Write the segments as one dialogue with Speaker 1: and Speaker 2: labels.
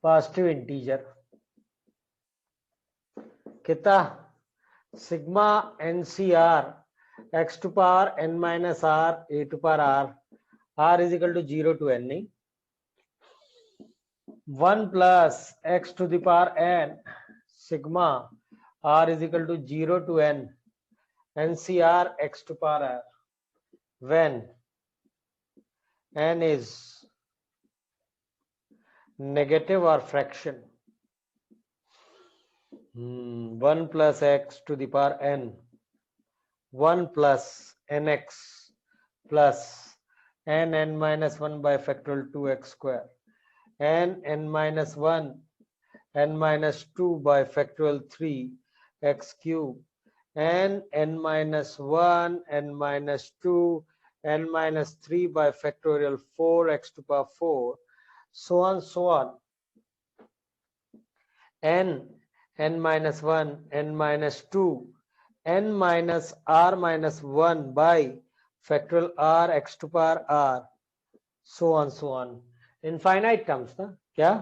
Speaker 1: Positive integer कितना sigma NCR x to power n minus r a to power r is equal to 0 to n नहीं 1 plus x to the power n sigma r is equal to 0 to n NCR x to power r when n is negative or fraction 1 plus x to the power n 1 plus nx plus n minus 1 by factorial 2x square n minus 1 n minus 2 by factorial 3 x cube n minus 1 n minus 2 n minus 3 by factorial 4 x to power 4 so on n minus 1 n minus 2 n minus r minus 1 by factorial r x to power r so on infinite terms ना क्या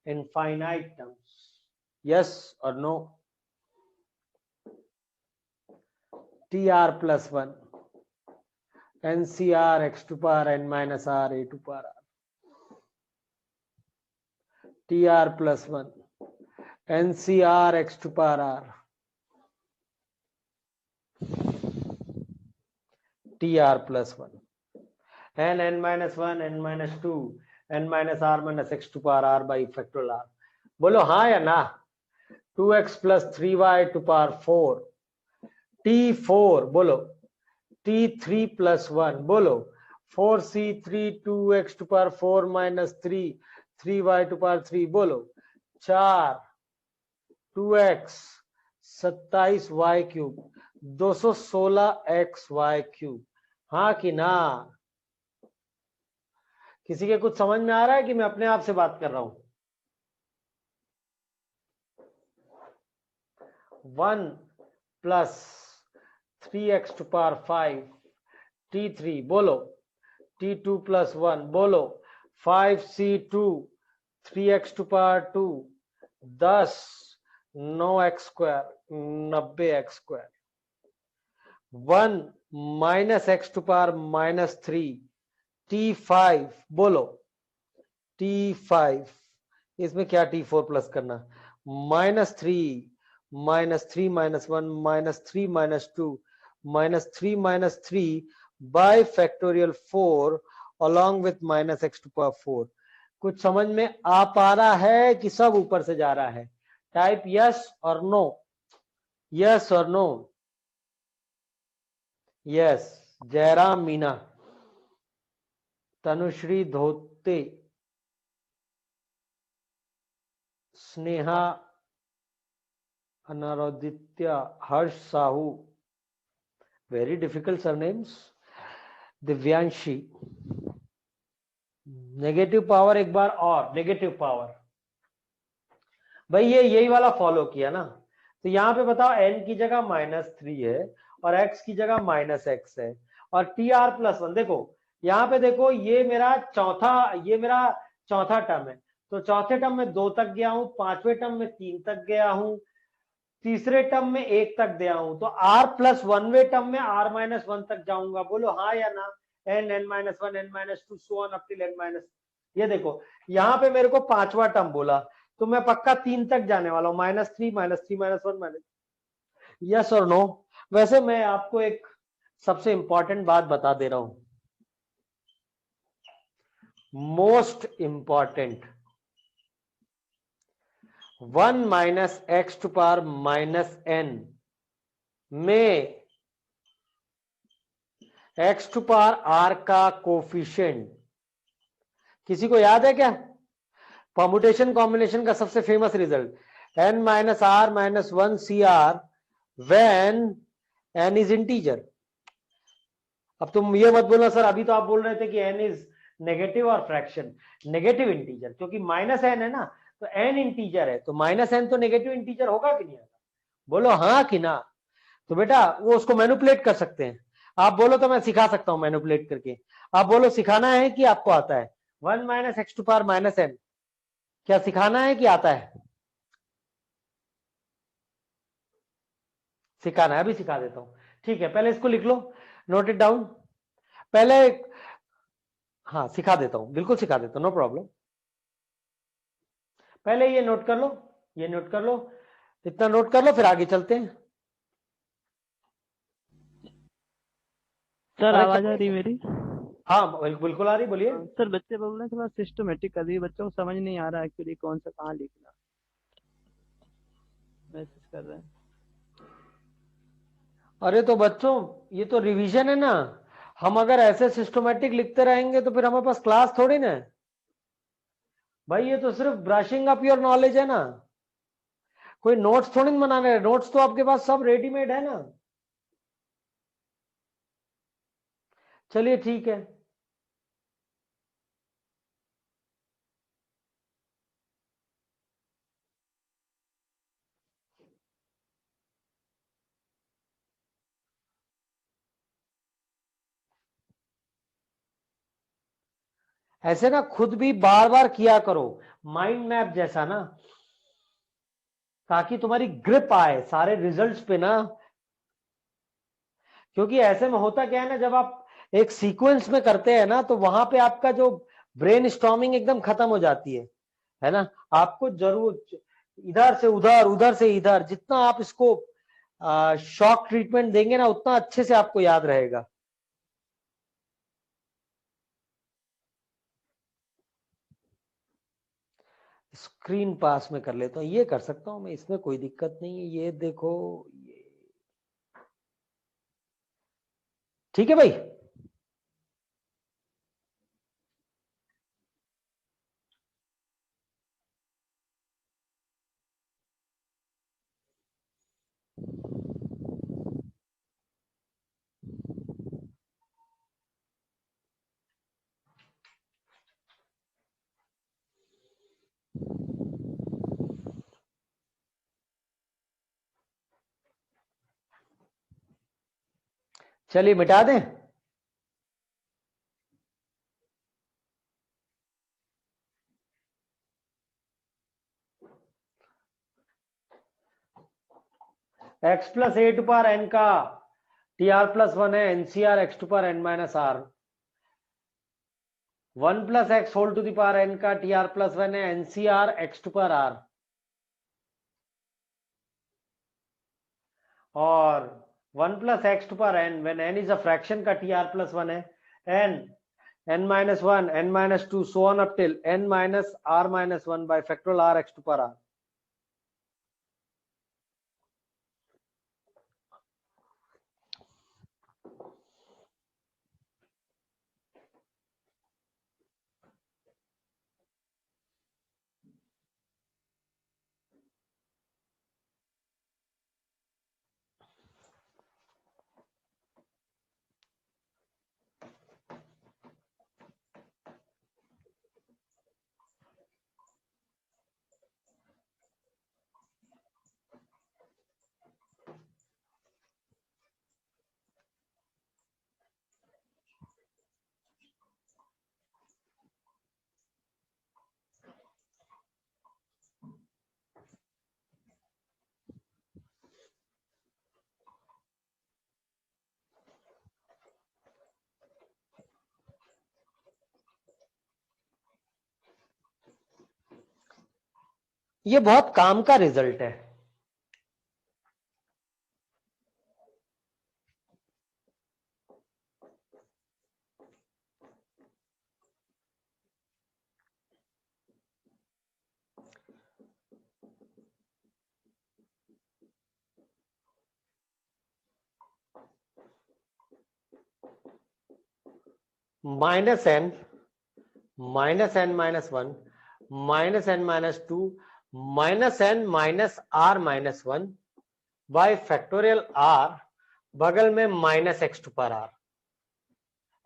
Speaker 1: infinite terms yes or no tr plus 1 ncr x to power n minus r a to power r tr plus 1 ncr x to power r tr plus 1 n minus 1 n minus 2 n minus r minus x to power r by factorial r बोलो हाँ या ना 2x plus 3y to power 4 t4 बोलो t3 plus 1 बोलो 4c3 2x to power 4 minus 3 3y to power 3 बोलो 4 2x 27y cube 216xy cube हाँ कि ना किसी के कुछ समझ में आ रहा है कि मैं अपने आप से बात कर रहा हूं 1 plus 3x to power 5 t3 बोलो t2 plus 1 बोलो 5c2 3x to power 2 10 9x square 90x square 1 minus x to power minus 3 t5 बोलो t5 इसमें क्या t4 प्लस करना minus 3 minus 3 minus 1 minus 3 minus 2 minus 3 minus 3 by factorial 4 along with minus x to power 4 कुछ समझ में आ पा रहा है कि सब ऊपर से जा रहा है टाइप यस और नो यस और no yes Jairam Meena Tanushree Dhote Sneha Anaroditya Harsh Sahu very difficult surnames Divyanshi negative power एक बार और नेगेटिव पावर भाई ये यही वाला फॉलो किया ना तो यहां पे बताओ n की जगह -3 है और x की जगह -x है और tr plus 1 देखो यहां पे देखो ये मेरा चौथा टर्म है तो चौथे टर्म में 2 तक गया हूं पांचवें टर्म में 3 तक गया हूं तीसरे टर्म में 1 तक गया हूं तो r plus 1वें टर्म में r-1 तक जाऊंगा बोलो हाँ या ना n-1 n-2 so on up till n-, ये देखो यहां पे मेरे को पांचवा टर्म बोला तो मैं पक्का 3 तक जाने वाला हूं -3 -1 यस और नो वैसे मैं आपको एक सबसे इंपॉर्टेंट बात बता दे रहा हूं most important 1 minus x to power minus n में x to power r का कोफिशिएंट किसी को याद है क्या परम्यूटेशन कॉम्बिनेशन का सबसे famous result n minus r minus 1 cr when n is integer अब तुम ये मत बोलना सर अभी तो आप बोल रहे थे कि n इज नेगेटिव और फ्रैक्शन नेगेटिव इंटीजर क्योंकि -n है ना तो n इंटीजर है तो -n तो नेगेटिव इंटीजर होगा कि नहीं होगा बोलो हाँ कि ना तो बेटा वो उसको मैनिपुलेट कर सकते हैं आप बोलो तो मैं सिखा सकता हूं मैनिपुलेट करके आप बोलो सिखाना है कि आपको आता है 1 minus x to power minus n क्या सिखाना है कि आता है? सिखाना है, अभी सिखा देता हूं। ठीक है, पहले इसको लिख लो, नोट इट डाउन पहले। हाँ सिखा देता हूं, बिल्कुल सिखा देता हूं, नो प्रॉब्लम। पहले ये नोट कर लो, ये नोट कर लो, इतना नोट कर लो, फिर आगे चलते हैं।
Speaker 2: सर
Speaker 1: अरे
Speaker 2: आवाज आ
Speaker 1: क्या?
Speaker 2: रही मेरी?
Speaker 1: हाँ बिल्कुल आ रही, बोलिए।
Speaker 2: हाँ, सर बच्चे बोल रहे हैं थोड़ा सिस्टमेटिक कर दिए, बच्चों को समझ नहीं आ रहा एक्चुअली कौन सा कहाँ लिखना, मैसेज कर रहे हैं।
Speaker 1: अरे तो बच्चों, ये तो रिवीजन है ना। हम अगर ऐसे सिस्टमेटिक लिखते रहेंगे तो फिर हमारे पास क्लास थोड़ी ना है भाई। ये तो सिर्फ ब्रशिंग अप योर नॉलेज है ना, कोई नोट्स थोड़ी ना बनाने हैं। नोट्स तो आपके पास सब रेडीमेड है ना। चलिए ठीक है। ऐसे ना खुद भी बार बार किया करो, माइंड मैप जैसा ना, ताकि तुम्हारी ग्रिप आए सारे रिजल्ट्स पे ना। क्योंकि ऐसे में होता क्या है ना, जब आप एक सीक्वेंस में करते हैं ना, तो वहां पे आपका जो ब्रेन स्टॉर्मिंग एकदम खत्म हो जाती है ना। आपको जरूर इधर से उधर, उधर से इधर, जितना आप इसको शॉक ट्रीटमेंट देंगे ना, उतना अच्छे से आपको याद रहेगा। स्क्रीन पास में कर लेता हूँ, ये कर सकता हूं मैं, इसमें कोई दिक्कत नहीं है। ये देखो, ये ठीक है भाई। चलिए मिटा दें। x plus a to power n का टी आर प्लस वन है, n c r x to power n minus r. 1 + x whole to the power n का टी आर प्लस वन है, n c r x to power r. और 1 + x to power n when n is a fraction का t r plus one है, n n-1 n-2 so on up till n minus r minus 1 by factorial r x to power r। ये बहुत काम का result है। -n -n-1 -n-2 -n minus r minus 1 by factorial r, बगल में -x to power r।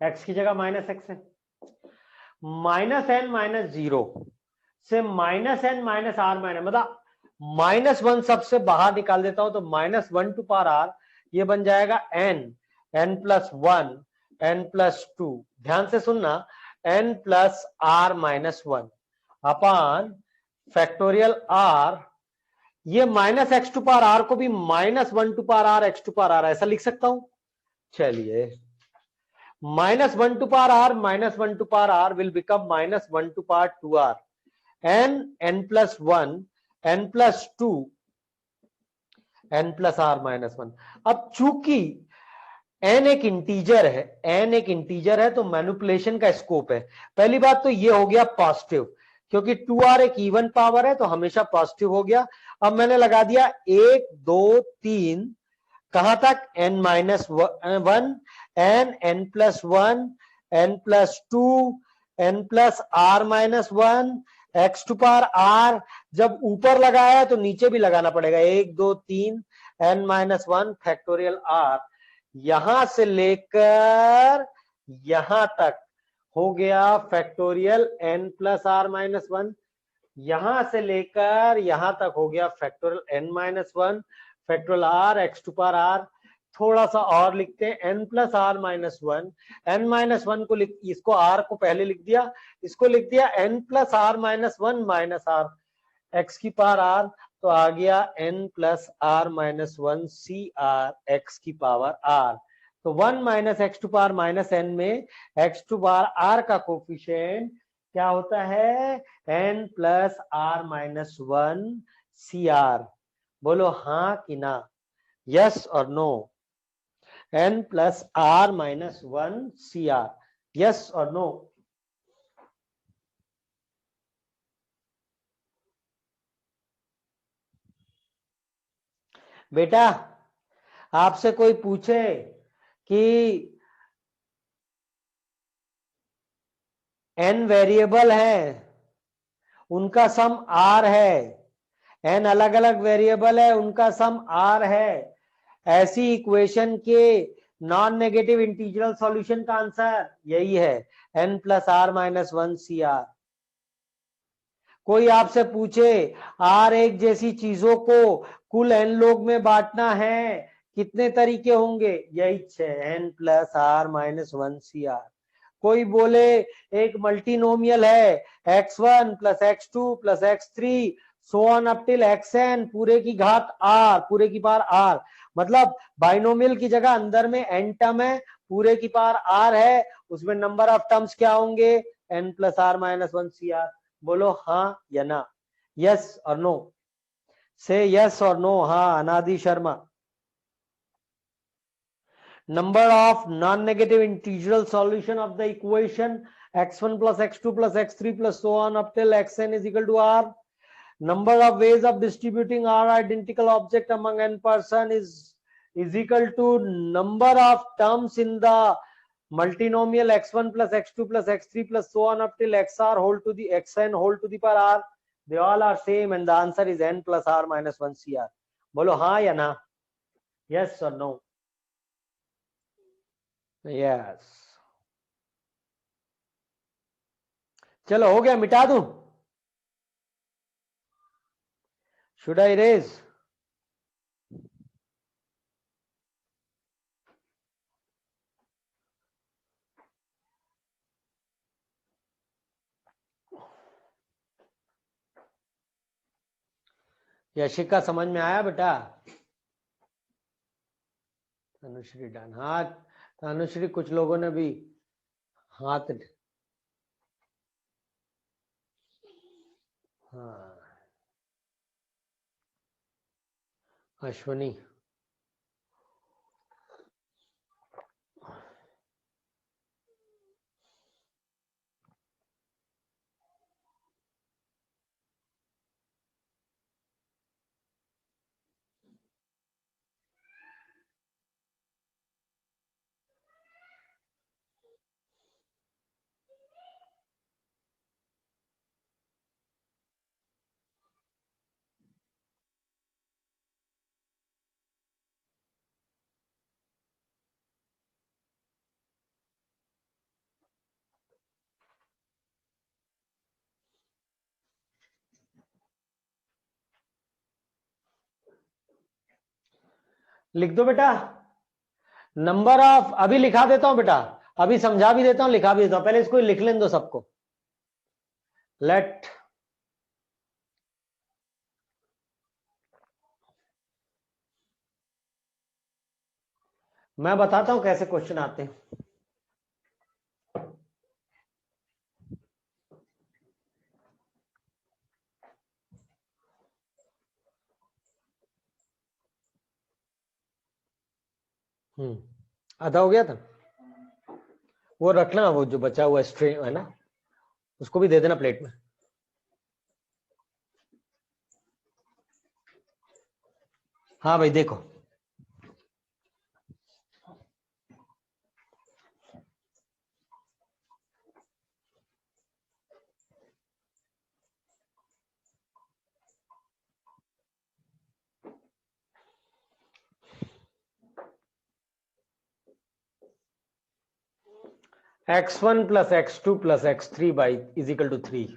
Speaker 1: x की जगह -x है। -n-0 से -n minus r माइनस, मतलब -1 सबसे बाहर निकाल देता हूं तो -1 टू पावर r, ये बन जाएगा n+1 n+2, ध्यान से सुनना, n+r-1 अपान फैक्टोरियल आर, ये minus x to power r को भी minus one to power r x to power r ऐसा लिख सकता हूं। चलिए, minus one to power r minus one to power r will become minus one to power two r, n plus one, n plus two, n plus r minus one. अब चूंकि N एक integer है, N एक integer है, तो manipulation का scope है। पहली बात तो ये हो गया पॉजिटिव, क्योंकि 2r एक इवन पावर है तो हमेशा पॉजिटिव हो गया। अब मैंने लगा दिया 1 2 3, कहां तक, n minus one, n plus one, n plus two, n plus r minus one, x to power r. जब ऊपर लगाया तो नीचे भी लगाना पड़ेगा, 1 2 3, n minus one factorial r, यहां से लेकर यहां तक हो गया factorial n plus r minus one, यहां से लेकर यहां तक हो गया factorial n minus one factorial r x to power r. थोड़ा सा और लिखते हैं, n plus r minus one, n minus one को लिख, इसको आर को पहले लिख दिया, इसको लिख दिया n plus r minus one minus r x की पावर आर, तो आ गया n plus r minus one c r x की पावर आर। तो one minus x to power minus n में एक्स टू पावर आर का coefficient क्या होता है, n plus r minus one c r. बोलो हाँ कि ना, यस और no, n plus r minus one c r, yes और नो। बेटा आपसे कोई पूछे कि n वेरिएबल है, उनका सम r है, n अलग अलग वेरिएबल है, उनका सम r है, ऐसी इक्वेशन के नॉन नेगेटिव इंटीग्रल सॉल्यूशन का आंसर यही है, n plus r minus one c r. कोई आपसे पूछे r एक जैसी चीजों को कुल n लोग में बांटना है, कितने तरीके होंगे, यही 6, n plus r minus one c r. कोई बोले एक मल्टीनोमियल है x1 plus x2 plus x3 so on up till xn पूरे की घात r पूरे की पावर r, मतलब बाइनोमियल की जगह अंदर में n टर्म है, पूरे की पावर r है, उसमें नंबर ऑफ टर्म्स क्या होंगे, n plus r minus one c r. बोलो हाँ या ना, यस और नो, से यस और नो। हाँ अनादि Sharma, number of non-negative integral solution of the equation x1 plus x2 plus x3 plus so on up till xn is equal to r. Number of ways of distributing r identical object among n person is equal to number of terms in the multinomial x1 plus x2 plus x3 plus so on up till xr whole to the xn whole to the power r. They all are same and the answer is n plus r minus 1 cr. बोलो हाँ या ना, yes or no? Yes. चलो हो गया, मिटा दूं, should I raise? Yashika समझ में आया बेटा? तनुश्री डन, हाँ तनुश्री कुछ लोगों ने भी हाथ, हाँ अश्वनी, लिख दो बेटा, नंबर ऑफ, अभी लिखा देता हूं बेटा, अभी समझा भी देता हूं, लिखा भी देता हूं, पहले इसको लिख लेने दो सबको। लेट मैं बताता हूं कैसे क्वेश्चन आते हैं। आधा हो गया था, वो रखना, वो जो बचा हुआ स्ट्रे है ना, उसको भी दे देना प्लेट में। हाँ भाई देखो, x1 plus x2 plus x3 by is equal to 3।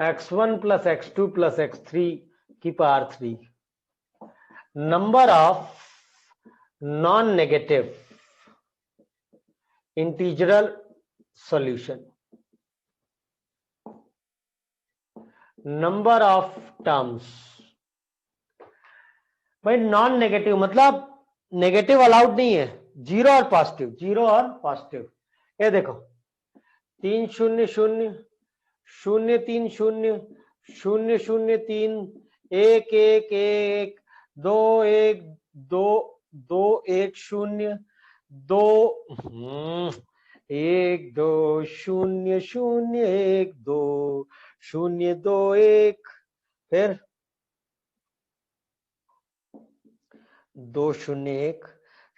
Speaker 1: x1 plus x2 plus x3 की power 3। Number of non negative integral solution, number of terms. भाई नॉन नेगेटिव मतलब नेगेटिव अलाउड नहीं है, जीरो और पॉजिटिव, जीरो और positive. ये देखो 3 0 0 0 3 0 0 0 3 1 1 1 2 1 2 2 1 0 2 1 2 0 0 1 2 0 2 1, फिर 2 0 1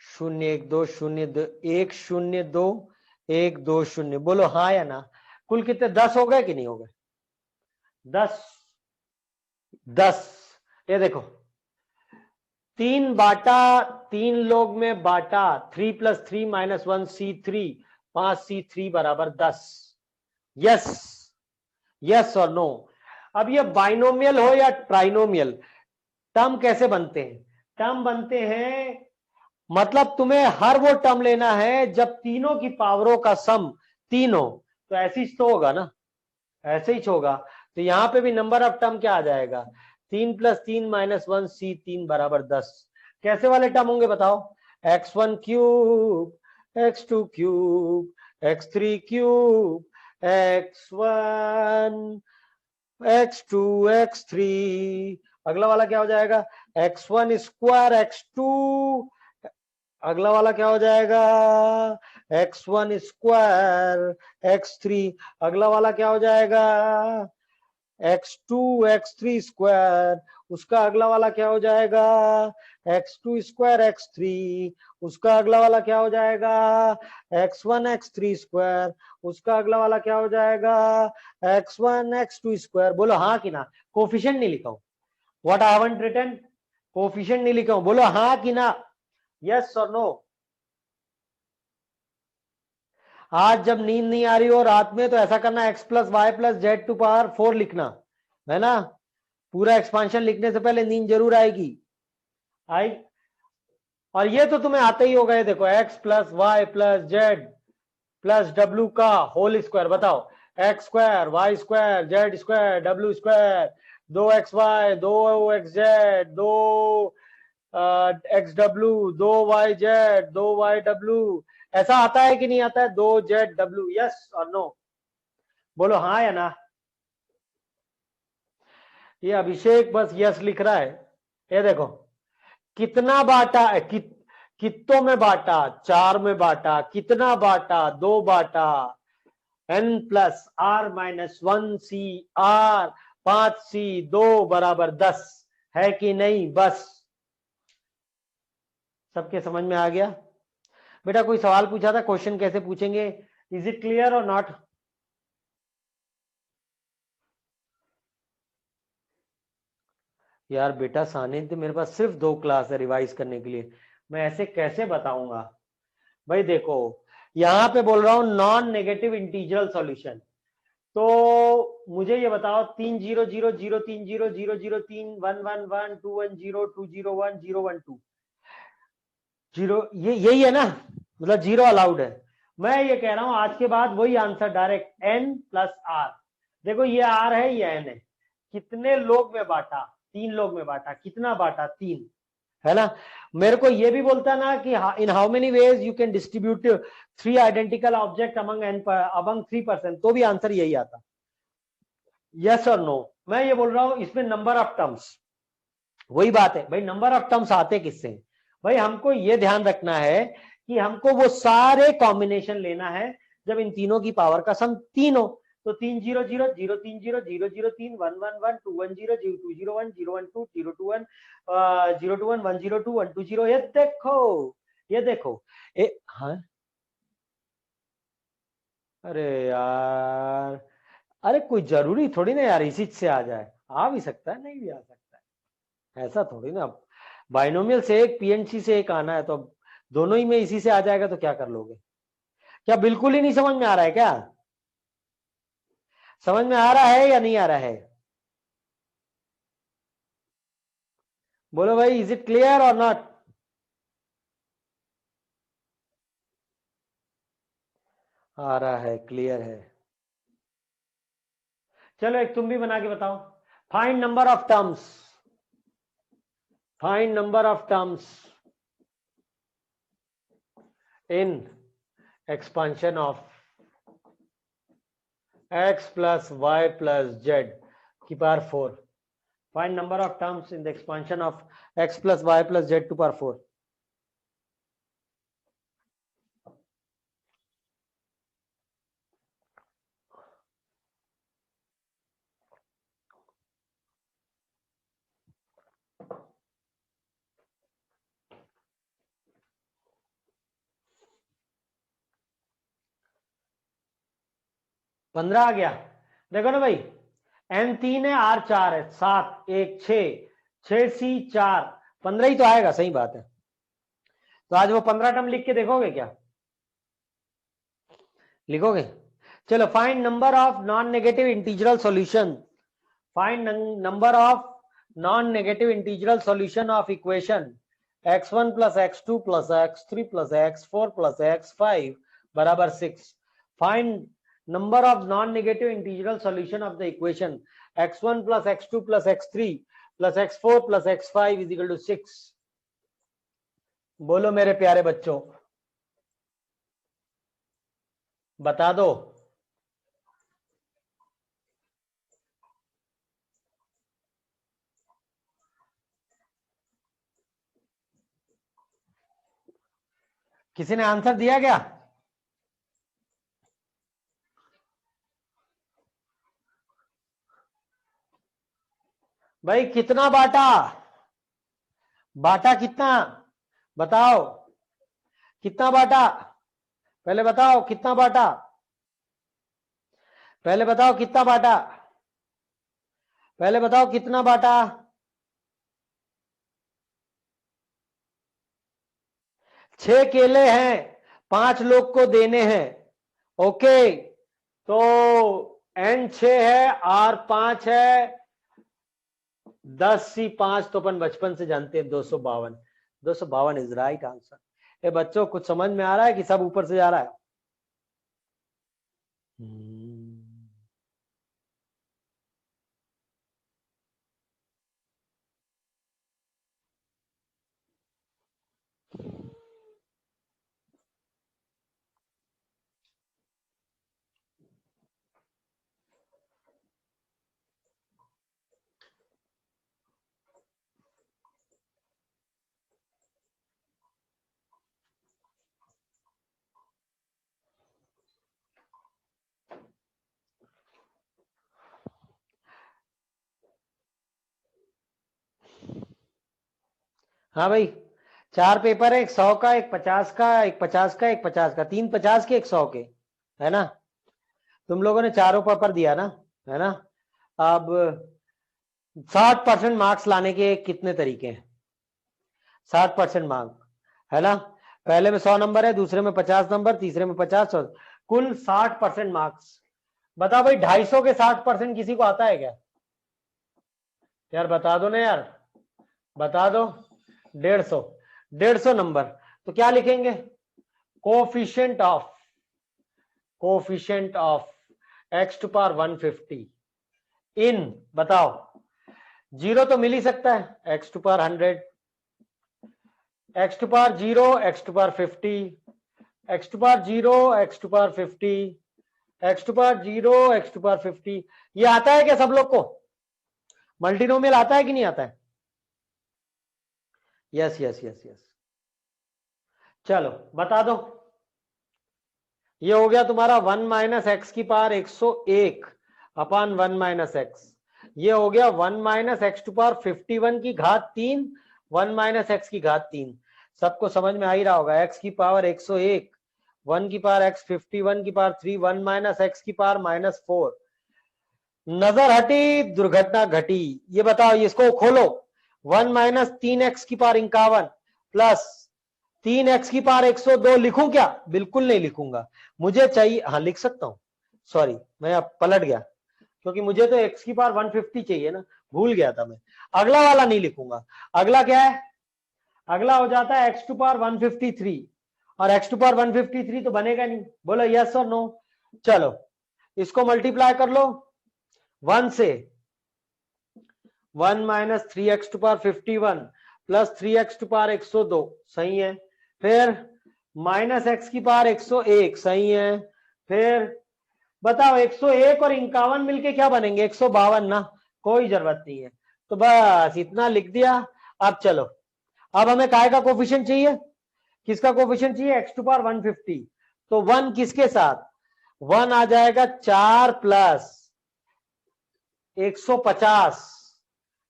Speaker 1: 0 1 2 0 2 1 0 2 1 2 0। बोलो हाँ या ना। कुल कितने 10 हो गए कि नहीं हो गए? 10 10। ये देखो 3 बांटा, 3 लोग में बांटा, 3 + 3 - 1 C3, 5 C3 बराबर 10। यस, यस और नो। अब ये बाइनोमियल हो या ट्राइनोमियल, टर्म कैसे बनते हैं? टर्म बनते हैं मतलब तुम्हें हर वो टर्म लेना है जब तीनों की पावरों का सम 3 हो, तो ऐसे ही तो होगा ना, ऐसे ही होगा। तो यहां पे भी नंबर ऑफ टर्म क्या आ जाएगा? 3 + 3 - 1 C3 बराबर 10। कैसे वाले टर्म होंगे बताओ? x1 cube, x2 cube, x3 cube, x1 x2 x3। अगला वाला क्या हो जाएगा? x1 square x2। अगला वाला क्या हो जाएगा? x1 square x3। अगला वाला क्या हो जाएगा? x2 x3 square. उसका अगला वाला क्या हो जाएगा? x2 square x3। उसका अगला वाला क्या हो जाएगा? x1 x3 square. उसका अगला वाला क्या हो जाएगा? x1 x2 square. बोलो हाँ कि ना? कोफिशिएंट नहीं लिखा हूं, what I haven't written, coefficient नहीं लिखा हूं। बोलो हाँ कि ना, यस और नो। आज जब नींद नहीं आ रही हो रात में तो ऐसा करना, x + y + z⁴ लिखना है ना। पूरा एक्सपांशन लिखने से पहले नींद जरूर आएगी। आई, और ये तो तुम्हें आता ही होगा। ये देखो x + y + z + w का होल स्क्वायर। बताओ x square y square z square w square 2xy 2xz 2xw 2yz 2yw, ऐसा आता है कि नहीं आता है? 2zw, यस और नो? बोलो हाँ या ना। ये अभिषेक बस यस लिख रहा है। ये देखो कितना बांटा, कितों में बांटा? 4 में बांटा। कितना बांटा? 2 बांटा। n + r - 1c r 5c 2 बराबर 10 है कि नहीं? बस सबके समझ में आ गया? बेटा कोई सवाल पूछा था, क्वेश्चन कैसे पूछेंगे? इज इट क्लियर और नॉट? यार बेटा सानिध्य, मेरे पास सिर्फ 2 क्लास है रिवाइज करने के लिए, मैं ऐसे कैसे बताऊंगा? भाई देखो यहां पे बोल रहा हूं नॉन नेगेटिव इंटीजरल सॉल्यूशन। तो मुझे ये बताओ 3 0 0 0 3 0 0 0 3 1 1 1 2 1 0 2 0 1 0 1 2 0, ये यही है ना, मतलब जीरो अलाउड है। मैं ये कह रहा हूं आज के बाद वही आंसर डायरेक्ट n + r। देखो ये r है, ये n है। कितने लोग में बांटा? 3 लोग में बांटा, कितना बांटा? 3, है ना। मेरे को ये भी बोलता ना कि in how many ways you can distribute 3 identical object among 3 person, तो भी आंसर यही आता, यस और नो। मैं ये बोल रहा हूं इसमें नंबर ऑफ टर्म्स, वही बात है भाई, नंबर ऑफ टर्म्स आते किससे? भाई हमको ये ध्यान रखना है कि हमको वो सारे कॉम्बिनेशन लेना है जब इन तीनों की पावर का सम 3 हो। तो 3 0 0 0 3 0 0 0 3 1 1 1 2 1 0 2 0 1 0 1 2 0 2 1 0 2 1 1 0 2 1 2 0। ये देखो हाँ, अरे यार, अरे कोई जरूरी थोड़ी ना यार इसी से आ जाए, आ भी सकता है नहीं भी आ सकता है, ऐसा थोड़ी ना। बाइनोमियल से एक, पीएनसी से एक आना है, तो अब दोनों ही में इसी से आ जाएगा तो क्या कर लोगे? क्या बिल्कुल ही नहीं समझ में आ रहा है क्या? समझ में आ रहा है या नहीं आ रहा है? बोलो भाई, इज इट क्लियर और नॉट? आ रहा है, क्लियर है। चलो एक तुम भी बना के बताओ। Find number of terms, find number of terms in expansion of x plus y plus z की power 4। Find number of terms in the expansion of x plus y plus z to power 4। पंद्रह आ गया, देखो ना भाई, n 3 है, r 4 है, 7 1 6 6 सी 4, 15 ही तो आएगा, सही बात है। तो आज वो 15 टर्म लिख के देखोगे क्या? लिखोगे? चलो, find number of non negative integral solution, find number of non negative integral solution of equation x1 plus x2 plus x3 plus x4 plus x5 बराबर 6। Find number of non-negative integral solution of the equation x1 plus x2 plus x3 plus x4 plus x5 is equal to 6। बोलो मेरे प्यारे बच्चों, बता दो। किसी ने answer दिया क्या? भाई कितना बांटा? बांटा कितना? बताओ कितना बांटा? पहले बताओ कितना बांटा? पहले बताओ कितना बांटा? पहले बताओ कितना बांटा? 6 केले हैं, 5 लोग को देने हैं। ओके, तो n 6 है, r 5 है, 10 सी 5 तो अपन बचपन से जानते हैं 252। 252 इज राइट आंसर। ये बच्चों कुछ समझ में आ रहा है कि सब ऊपर से जा रहा है? हाँ भाई, 4 पेपर है, एक 100 का, एक 50 का, एक 50 का, एक 50 का, 3 50 के, एक 100 के, है ना। तुम लोगों ने चारों पेपर दिया ना, है ना। अब 60% मार्क्स लाने के कितने तरीके हैं? 60% मार्क, है ना। पहले में 100 नंबर है, दूसरे में 50 नंबर, तीसरे में 50, कुल 60% मार्क्स। बताओ भाई, 250 के 60% किसी को आता है क्या? यार बता दो ना यार, बता दो। 150, 150 नंबर, तो क्या लिखेंगे? Coefficient of x to power 150 in, बताओ, जीरो तो मिल ही सकता है, x to power 100, x to power 0, x to power 50, x to power 0, x to power 50, x to power 0, x to power 50। ये आता है क्या सब लोग को? मल्टीनोमियल आता है कि नहीं आता है? Yes yes yes yes. चलो बता दो। ये हो गया तुम्हारा 1 माइनस एक्स की पावर 101 अपान 1 माइनस एक्स। ये हो गया 1 माइनस एक्स टू पावर 51 की घात 3, 1 माइनस एक्स की घात 3। सबको समझ में आ ही रहा होगा, एक्स की पावर 101, 1 की पावर एक्स, 51 की पावर 3, 1 माइनस एक्स की पावर -4। नजर हटी दुर्घटना घटी। ये बताओ, इसको खोलो। 1 माइनस 3 एक्स की पावर 51 प्लस 3 एक्स की पावर 102 लिखूं क्या? बिल्कुल नहीं लिखूंगा, मुझे चाहिए, हाँ लिख सकता हूं, सॉरी मैं अब पलट गया, क्योंकि मुझे तो एक्स की पावर 150 चाहिए ना, भूल गया था मैं। अगला वाला नहीं लिखूंगा। अगला क्या है? अगला हो जाता है एक्स टू पावर 153, और एक्स टू पावर 153 तो बनेगा नहीं। बोलो यस और नो। चलो इसको मल्टीप्लाई कर लो 1 से। 1 minus 3 x to power 51 plus 3 x to power 102 सही है। फिर माइनस एक्स की पावर 101 सही है। फिर बताओ 101 और 51 मिलके क्या बनेंगे? 152 ना, कोई जरूरत नहीं है, तो बस इतना लिख दिया। अब चलो, अब हमें काय का कोफिशिएंट चाहिए? किसका कोफिशिएंट चाहिए? X to power 150। तो 1 किसके साथ? 1 आ जाएगा 4 प्लस 150,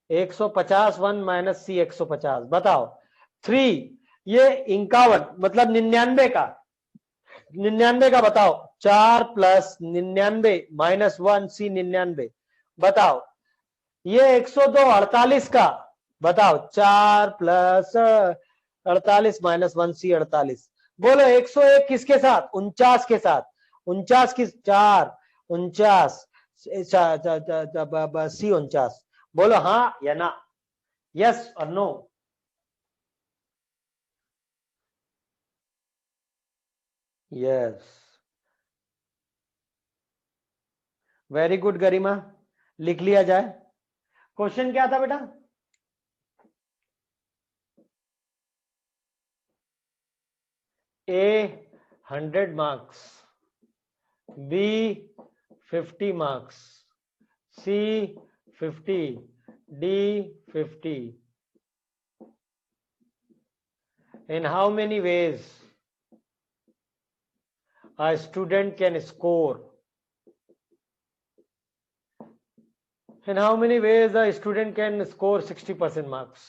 Speaker 1: 150 1 माइनस सी 150। बताओ 3, ये 51 मतलब 99 का, 99 का बताओ। 4 प्लस 99 माइनस 1 सी 99। बताओ ये 102 48 का। बताओ 4 प्लस 48 माइनस 1 सी 48। बोलो 101 किसके साथ? 49 के साथ। 49 किस? 4 49 सी 49। बोलो हाँ या ना, यस और no. Yes, very good Garima, लिख लिया जाए। क्वेश्चन क्या था बेटा? A 100 marks, B 50 marks, C 50, D 50। In how many ways a student can score? In how many ways a student can score 60% marks?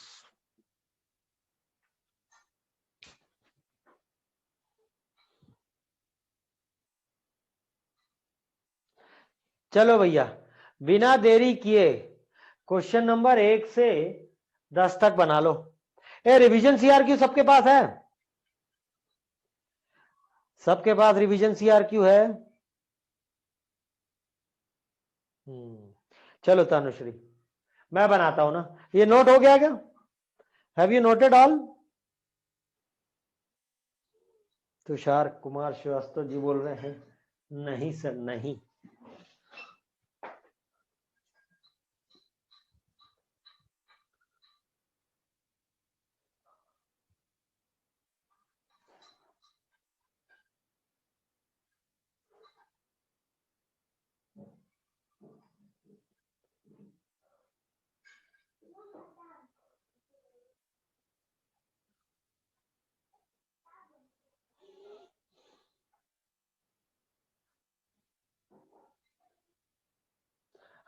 Speaker 1: चलो भैया, बिना देरी किए क्वेश्चन नंबर 1 से 10 तक बना लो। ए रिवीजन सीआरक्यू सबके पास है? सबके पास रिवीजन सीआरक्यू है? चलो तनुश्री, मैं बनाता हूं ना। ये नोट हो गया क्या? Have you noted all? Tushar Kumar Shrivastava ji बोल रहे हैं नहीं सर नहीं।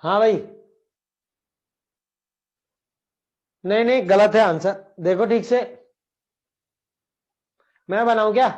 Speaker 1: हाँ भाई, नहीं नहीं गलत है आंसर, देखो ठीक से। मैं बनाऊं क्या?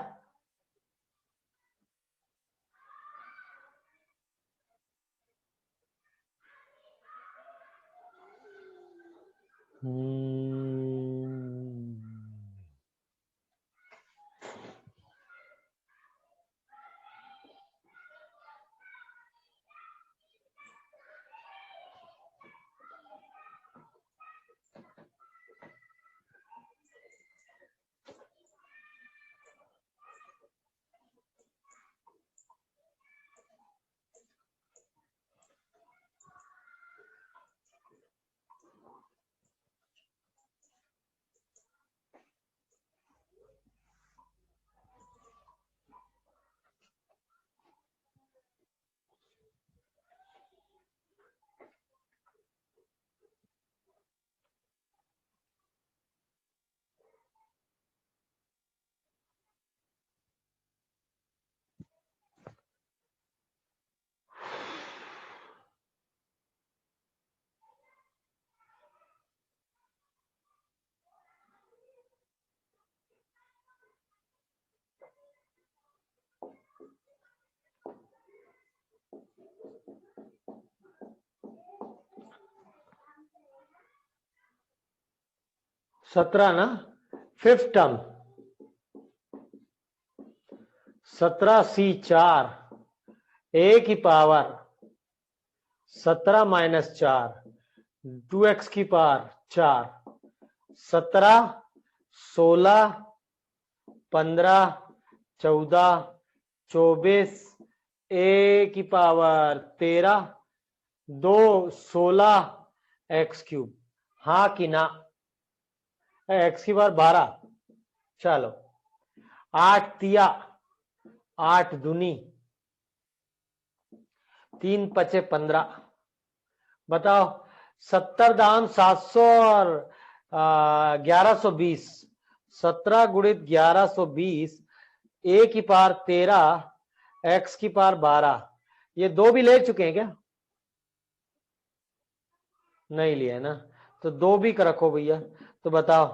Speaker 1: 17 ना, फिफ्थ टर्म 17c4 a की पावर 17 माइनस 4 2x की पावर 4 17 16 15 14 24 a की पावर 13 2 16 एक्स क्यूब। हाँ कि ना? एक्स की पावर 12। चलो 8 तिया 8 दूनी 3 पचे 15। बताओ 70 दाम 700 और 1120। 17 गुणित 1120 ए की पावर 13 एक्स की पावर 12। ये दो भी ले चुके हैं क्या? नहीं लिया ना, तो दो भी रखो भैया। तो बताओ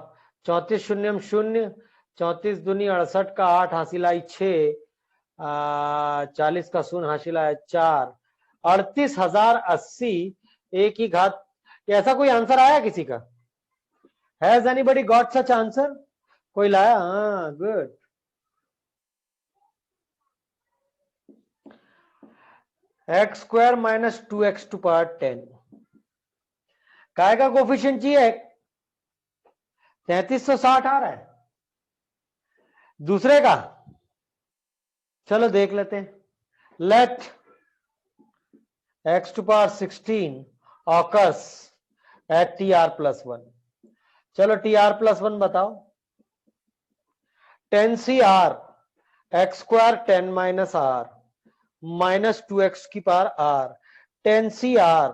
Speaker 1: 34 शून्यम शून्य 34 दूनी 68 का 8 हासिल आई 6 40 का शून्य हासिल आया 4 38,080 एक ही घात। ऐसा कोई आंसर आया किसी का? Has anybody got such answer? कोई लाया? हाँ good. X square minus 2x to power 10 काय का कोफिशिएंट चाहिए? 3360 आ रहा है दूसरे का। चलो देख लेते हैं। Let x to power 16 occurs at tr+1। चलो tr+1 बताओ। 10cr x square 10 minus r minus 2x की पावर r 10cr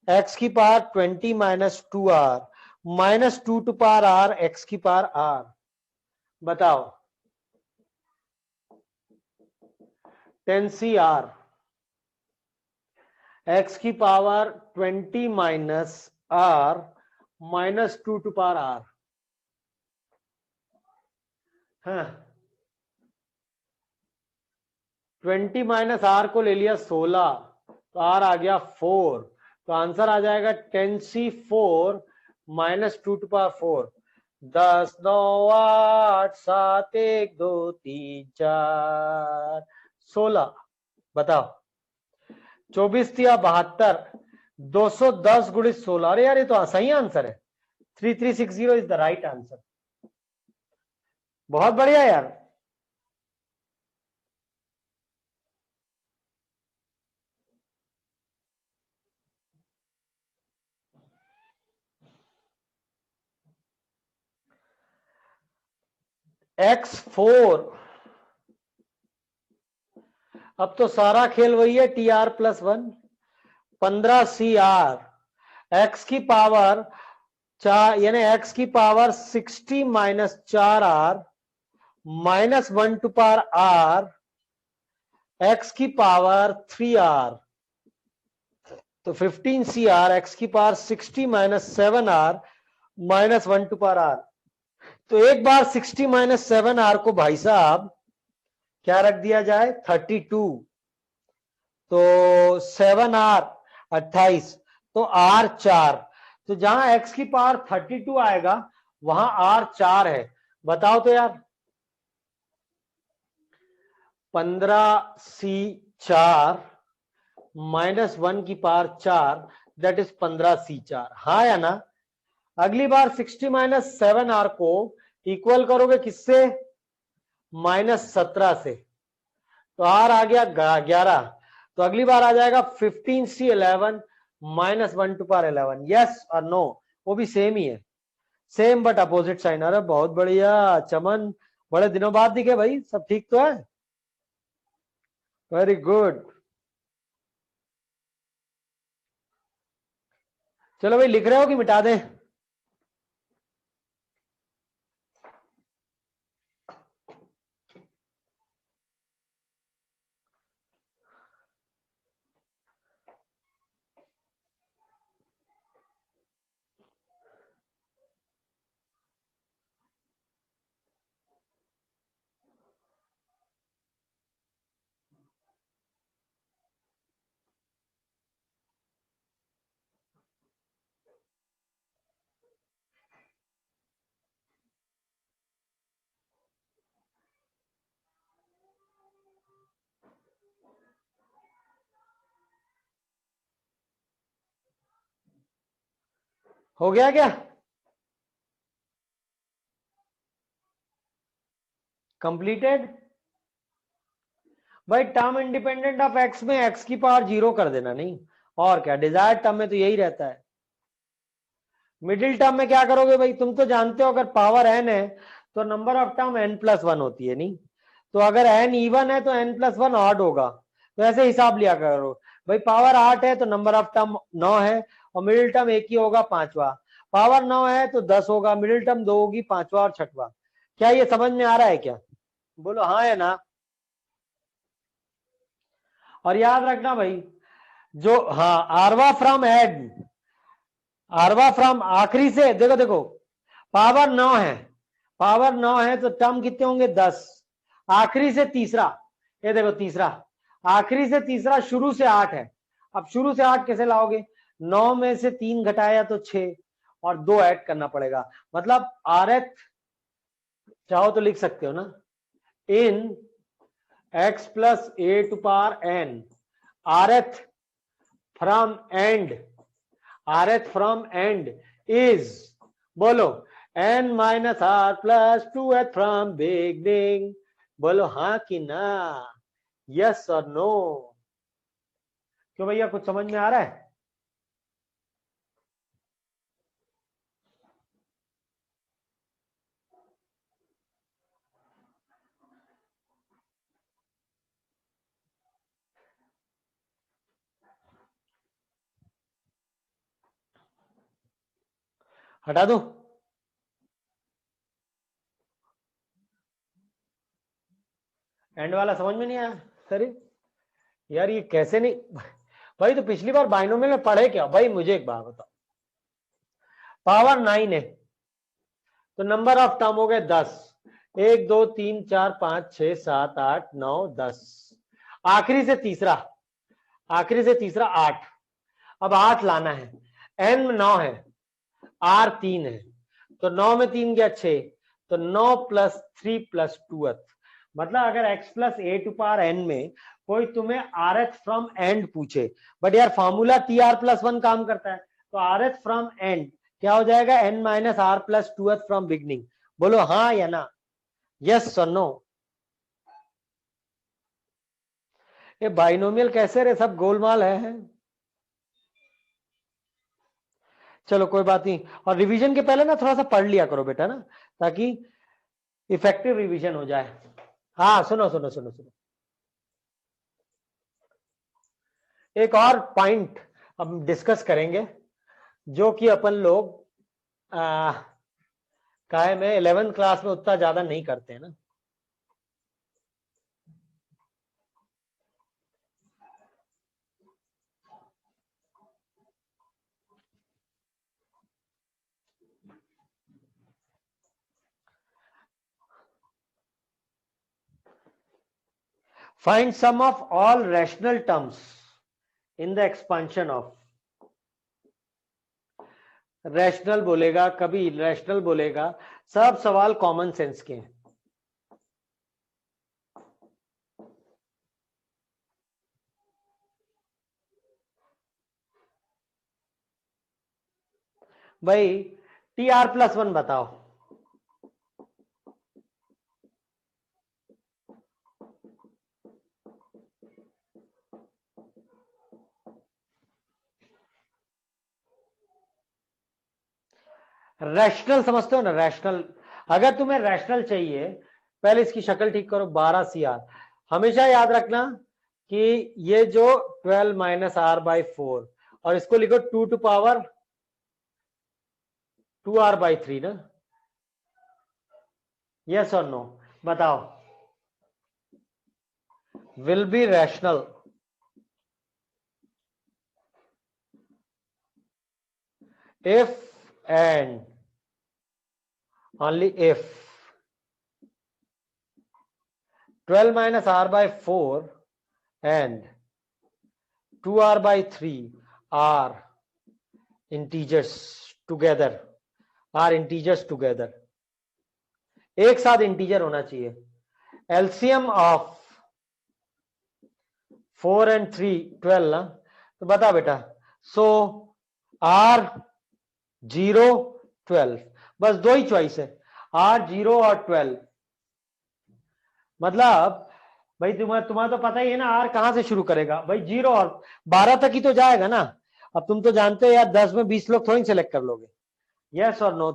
Speaker 1: एक्स की power 20 minus 2r minus 2 to power r x की पावर r। बताओ 10cr एक्स की power 20 minus r minus 2 to power r। हाँ 20 minus r को ले लिया 16 तो r आ गया 4। तो आंसर आ जाएगा 10c4 माइनस 2 टू पावर 4। 10 9 8 7 1 2 3 4 16। बताओ 24 तिया 72 210 गुणित 16। अरे यार ये तो सही आंसर है। 3360 इज द राइट आंसर। बहुत बढ़िया यार। x4 अब तो सारा खेल वही है tr+1 15cr एक्स की पावर 4 यानी एक्स की power 60 minus 4r minus 1 to power r x की पावर 3r। तो 15cr एक्स की power 60 minus 7r minus 1 to power r। तो एक बार 60 माइनस 7r को भाई साहब क्या रख दिया जाए 32। तो 7r 28 तो r 4। तो जहां x की पावर 32 आएगा वहां r 4 है। बताओ तो यार 15c4 माइनस 1 की पावर 4 दैट इज 15c4। हाँ या ना? अगली बार 60 माइनस 7r को इक्वल करोगे किससे? माइनस 17 से। तो r आ गया 11। तो अगली बार आ जाएगा 15c11 minus 1 to power 11। Yes और नो? वो भी सेम ही है, सेम बट अपोजिट साइन। अरे बहुत बढ़िया चमन, बड़े दिनों बाद दिखे भाई। सब ठीक तो है? Very good. चलो भाई लिख रहे हो कि मिटा दें? हो गया क्या? कंप्लीटेड। भाई टर्म इंडिपेंडेंट ऑफ एक्स में एक्स की पावर 0 कर देना, नहीं और क्या। डिजायर टर्म में तो यही रहता है। मिडिल टर्म में क्या करोगे भाई, तुम तो जानते हो अगर पावर एन है तो नंबर ऑफ टर्म n+1 होती है, नहीं तो अगर n इवन है तो n+1 ऑड होगा, तो ऐसे हिसाब लिया करो भाई। पावर 8 है तो नंबर ऑफ टर्म 9 है और मिडिल टर्म एक ही होगा, पांचवा। पावर 9 है तो 10 होगा, मिडिल टर्म 2 होगी, पांचवा और छठवा। क्या ये समझ में आ रहा है क्या? बोलो हाँ या ना। और याद रखना भाई, जो हाँ आरवा फ्रॉम एड, आरवा फ्रॉम आखिरी से, देखो देखो पावर 9 है, पावर 9 है तो टर्म कितने होंगे 10, आखिरी से तीसरा, ये देखो तीसरा, आखिरी से तीसरा, शुरू से 8 है। अब शुरू से 8 कैसे लाओगे, 9 में से 3 घटाया तो 6 और 2 ऐड करना पड़ेगा, मतलब आरएथ, चाहो तो लिख सकते हो ना, in x plus a to power n, rth from end, rth from end is, बोलो n minus r plus 2h from beginning. बोलो हाँ कि ना, यस और नो। क्यों भैया, कुछ समझ में आ रहा है? हटा दो। एंड वाला समझ में नहीं आया? सर यार ये कैसे नहीं भाई, तो पिछली बार बाइनोमियल में पढ़े क्या भाई, मुझे एक बात बताओ। पावर 9 है तो नंबर ऑफ टर्म हो गए 10, 1 2 3 4 5 6 7 8 9 10, आखिरी से तीसरा, आखिरी से तीसरा 8। अब 8 लाना है, n 9 है, r 3 है, तो 9 में 3 गया 6, तो 9 प्लस 3 प्लस 2, मतलब अगर x plus a to power n में कोई तुम्हें rth फ्रॉम एंड पूछे, बट यार फॉर्मूला tr+1 काम करता है, तो rth फ्रॉम एंड क्या हो जाएगा, n minus r plus 2h from beginning. बोलो हाँ या ना, यस और नो। ये बाइनोमियल कैसे रे, सब गोलमाल है। चलो कोई बात नहीं, और रिवीजन के पहले ना थोड़ा सा पढ़ लिया करो बेटा ना, ताकि इफेक्टिव रिवीजन हो जाए। हाँ सुनो सुनो सुनो सुनो, एक और पॉइंट हम डिस्कस करेंगे, जो कि अपन लोग काहे में 11th क्लास में उतना ज्यादा नहीं करते हैं ना। Find sum of all rational terms in the expansion of, rational बोलेगा कभी इरेशनल बोलेगा, सब सवाल कॉमन सेंस के हैं। भाई tr+1 बताओ। रैशनल समझते हो ना, रैशनल, अगर तुम्हें रैशनल चाहिए, पहले इसकी शक्ल ठीक करो, 12 CR। हमेशा याद रखना कि ये जो 12 माइनस r/4, और इसको लिखो 2 टू पावर 2r/3 ना, यस और नो बताओ। Will be rational if and only if 12 minus r/4 and 2r/3 are integers together, are integers together, एक साथ इंटीजर होना चाहिए। एलसीएम ऑफ 4 and 3 12 ना, तो बता बेटा, सो r 0 12, बस दो ही चॉइस है, R 0 और 12। मतलब भाई तुम्हारा तो पता ही है ना, R कहां से शुरू करेगा भाई, 0 और 12 तक ही तो जाएगा ना। अब तुम तो जानते हो यार, 10 में 20 लोग थोड़ी सेलेक्ट कर लोगे। यस और नो,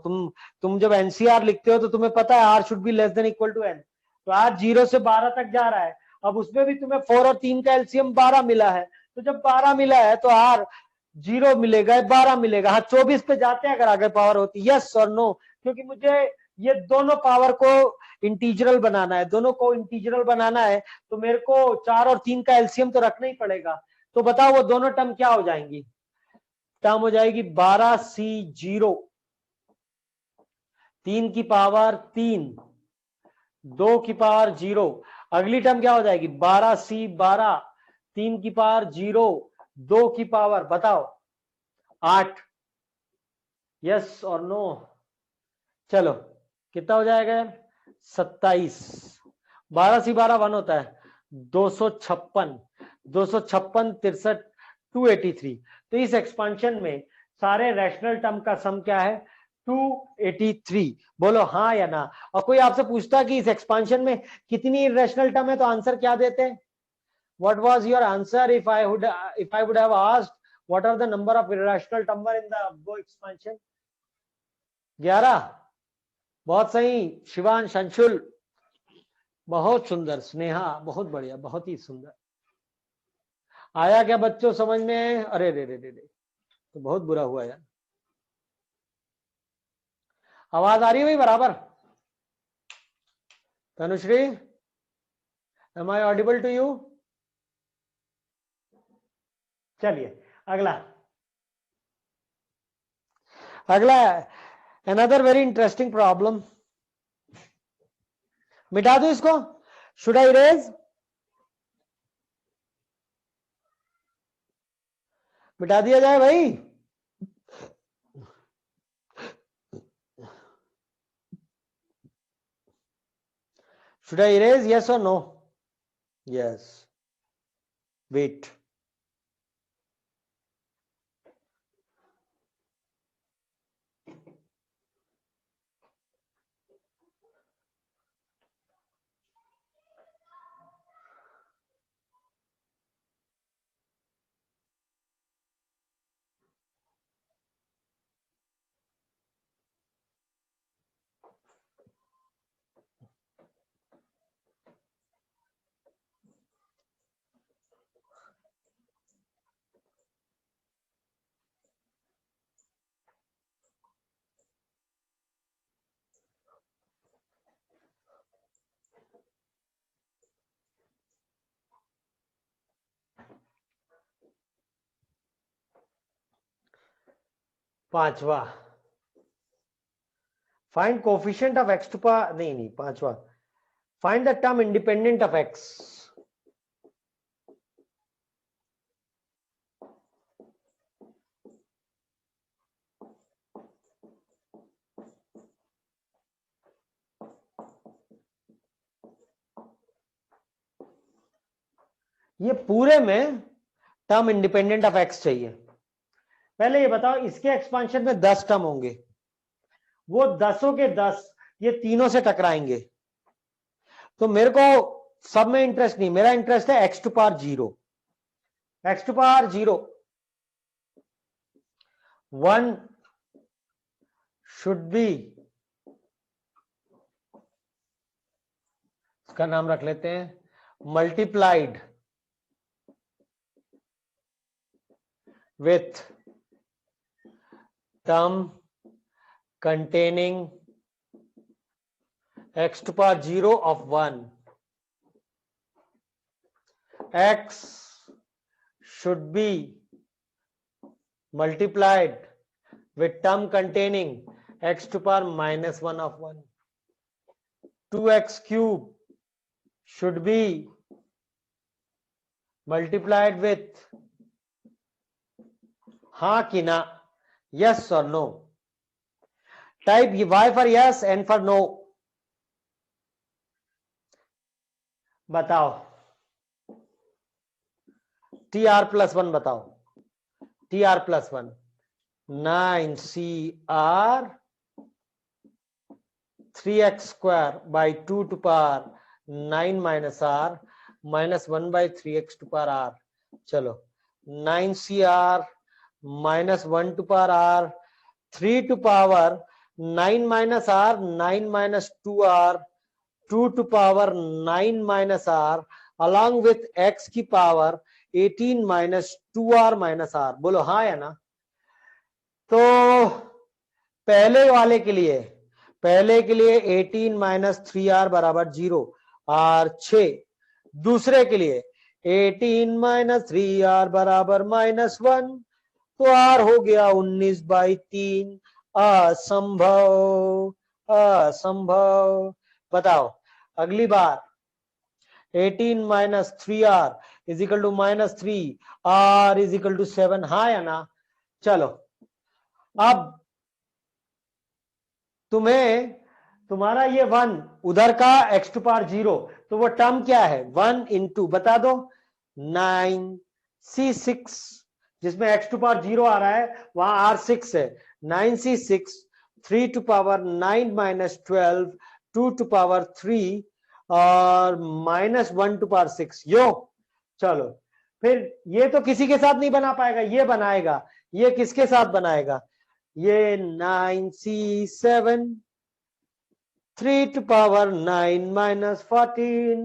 Speaker 1: तुम जब एनसीआर लिखते हो तो तुम्हें पता है r should be less than equal to n. तो आर 0 से 12 तक जा रहा है, अब उसमें भी तुम्हें 4 और 3 का एलसीएम 12 मिला है, तो जब 12 मिला है तो आर 0 मिलेगा, 12 मिलेगा, हाँ 24 पे जाते हैं अगर आगे पावर होती। यस और नो, क्योंकि मुझे ये दोनों पावर को इंटीजरल बनाना है, दोनों को इंटीजरल बनाना है, तो मेरे को 4 और 3 का एलसीएम तो रखना ही पड़ेगा। तो बताओ वो दोनों टर्म क्या हो जाएंगी, टर्म हो जाएगी 12C0 3 की पावर 3, 2 की पावर 0। अगली टर्म क्या हो जाएगी 12C12 3 की पावर 0, 2 की पावर बताओ 8। यस और नो, चलो कितना हो जाएगा 27। 12C12 1 होता है 256, 256 63 283। तो इस एक्सपांशन में सारे रैशनल टर्म का सम क्या है 283। बोलो हाँ या ना। और कोई आपसे पूछता कि इस एक्सपांशन में कितनी इरेशनल टर्म है तो आंसर क्या देते? What was your answer if I would have asked what are the number of irrational term in the above expansion? 11। बहुत सही शिवांश, अंशुल बहुत सुंदर, स्नेहा बहुत बढ़िया, बहुत ही सुंदर। आया क्या बच्चों समझ में? अरे रे रे रे रे, तो बहुत बुरा हुआ यार। आवाज आ रही है भाई बराबर? Tanushree, am I audible to you? चलिए अगला, अगला अनदर वेरी इंटरेस्टिंग प्रॉब्लम। मिटा दो इसको, शुड आई इरेज? मिटा दिया जाए भाई? शुड आई इरेज, यस और नो? Yes, wait. पांचवा, find coefficient of x to power, नहीं नहीं पांचवा, find the term independent of x. ये पूरे में टर्म इंडिपेंडेंट ऑफ एक्स चाहिए। पहले ये बताओ, इसके एक्सपांशन में 10 टर्म होंगे, वो 10 के 10 ये तीनों से टकराएंगे। तो मेरे को सब में इंटरेस्ट नहीं, मेरा इंटरेस्ट है x to power 0। X to power 0 1 should be, इसका नाम रख लेते हैं multiplied with term containing x to power 0 of 1. X should be multiplied with term containing x to power minus 1 of 1. 2x cube should be multiplied with, हाँ कि ना, yes और no? Type y for yes, n for no. बताओ TR+1 बताओ, TR+1 9CR 3x square by 2 to power 9 minus R minus 1 by 3x to power R. चलो 9CR minus 1 to power R 3 to power 9 minus R 9 minus 2R 2 to power 9 minus R along with x की power 18 minus 2R minus R. बोलो हाँ या ना? तो पहले वाले के लिए 18 माइनस 3R बराबर 0 R 6। दूसरे के लिए 18 माइनस 3R बराबर -1 तो R हो गया 19/3। असंभव, असंभव। बताओ अगली बार 18 minus 3R is equal to -3 R is equal to 7। हाँ या ना? चलो अब तुम्हें तुम्हारा ये 1 उधर का x टू पावर 0 तो वो टर्म क्या है 1 इंटू बता दो 9C6 जिसमें x टू पावर 0 आ रहा है वहां R6 है 9C6 3 to power 9 minus 12 2 to power 3 और -1 टू पावर 6 यो। चलो फिर ये तो किसी के साथ नहीं बना पाएगा, ये बनाएगा। ये किसके साथ बनाएगा? ये 9C7 3 to power 9 minus 14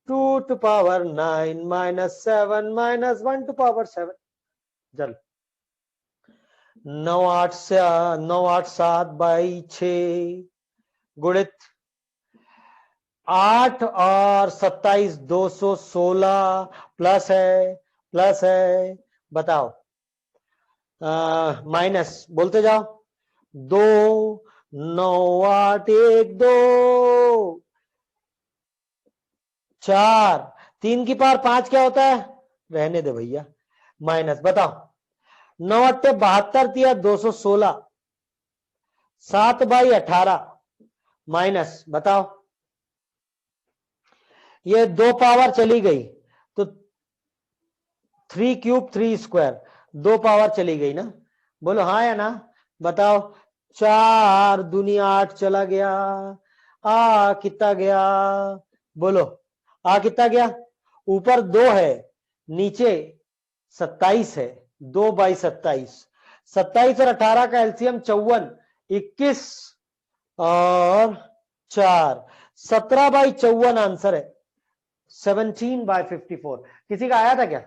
Speaker 1: 2 to power 9 minus 7 minus 1 to power 7। चल 9 8 7/6 गुणित 8 और 27 216 प्लस है बताओ माइनस बोलते जाओ 2 9 8 1 2 4 3 की पावर 5 क्या होता है? रहने दे भैया माइनस। बताओ 9 8 72 दिया 216 7/18 माइनस। बताओ ये 2 पावर चली गई तो 3 क्यूब 3 स्क्वायर 2 पावर चली गई ना? बोलो हाँ या ना? बताओ 4 दूनी 8 चला गया। कितना गया? बोलो कितना गया? ऊपर 2 है नीचे 27 है 2/27 27 और 18 का एलसीएम 54 21 और 4 17/54 आंसर है 17/54। किसी का आया था क्या?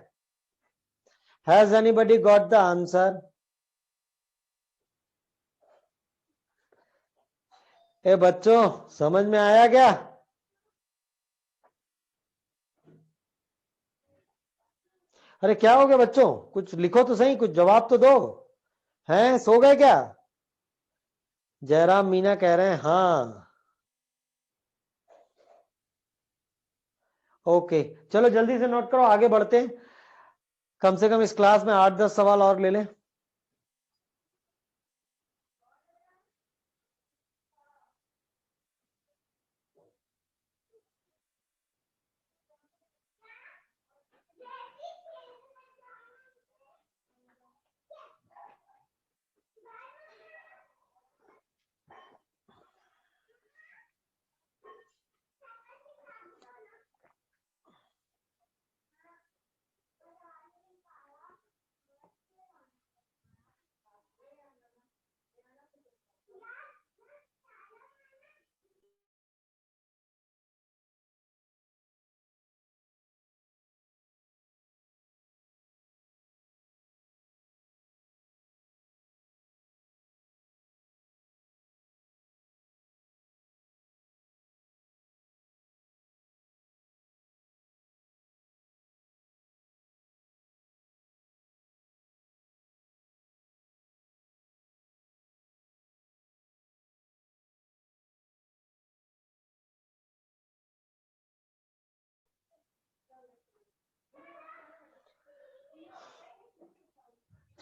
Speaker 1: Has anybody got the answer? ए बच्चों समझ में आया क्या? अरे क्या हो गया बच्चों? कुछ लिखो तो सही, कुछ जवाब तो दो। हैं सो गए क्या? जयराम मीना कह रहे हैं हाँ। ओके चलो जल्दी से नोट करो, आगे बढ़ते हैं। कम से कम इस क्लास में 8-10 सवाल और ले लें।